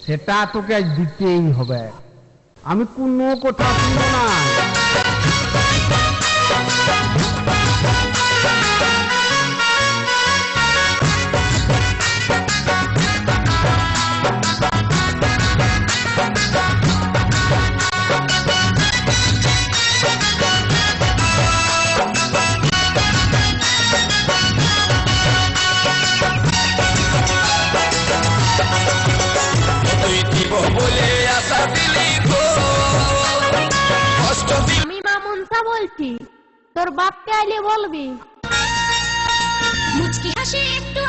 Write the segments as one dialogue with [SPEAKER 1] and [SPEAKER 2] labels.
[SPEAKER 1] সেটা তোকে আজ দিতেই হবে। আমি কোনো কথা শুনবো না।
[SPEAKER 2] আমি মামুনসা বলছি, তোর বাপকে আইলে বলবি। মুচকি হাসি একটু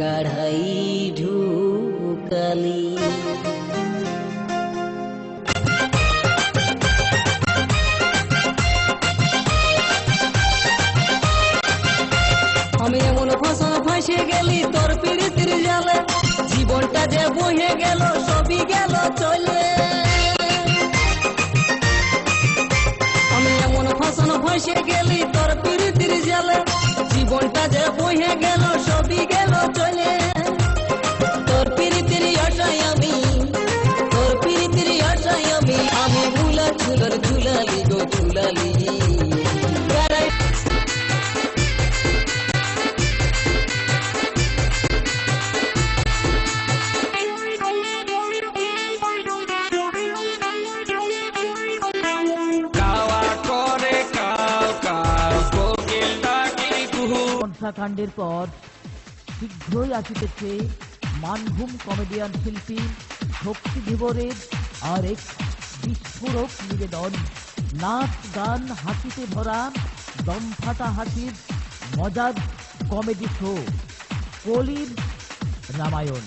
[SPEAKER 3] গাঢ়াই ঢুকালি আমি এমন ফসল ফাঁসে গেলি তোর পিড়িতির জালে, জীবনটা যে বহে গেল সবই গেল চলে। আমি এমন ফসল ফাঁসে গেলি তোর পিড়িতির জালে, জীবনটা যে বহে গেল সবই গেল চলে। তোর পিড়িতির আশায় আমি, তোর পিড়িতির আশায় আমি ভুলা ঝুলার ঝুলালি গো ঝুলালি।
[SPEAKER 4] কাণ্ডের পর শীঘ্রই আসিতেছে মানভূম কমেডিয়ান শিল্পী শক্তি ধীবরের আর এক বিস্ফোরক নিবেদন। নাচ গান হাসিতে ভরা দমফাটা হাসির মজার কমেডি শো কলির রামায়ণ।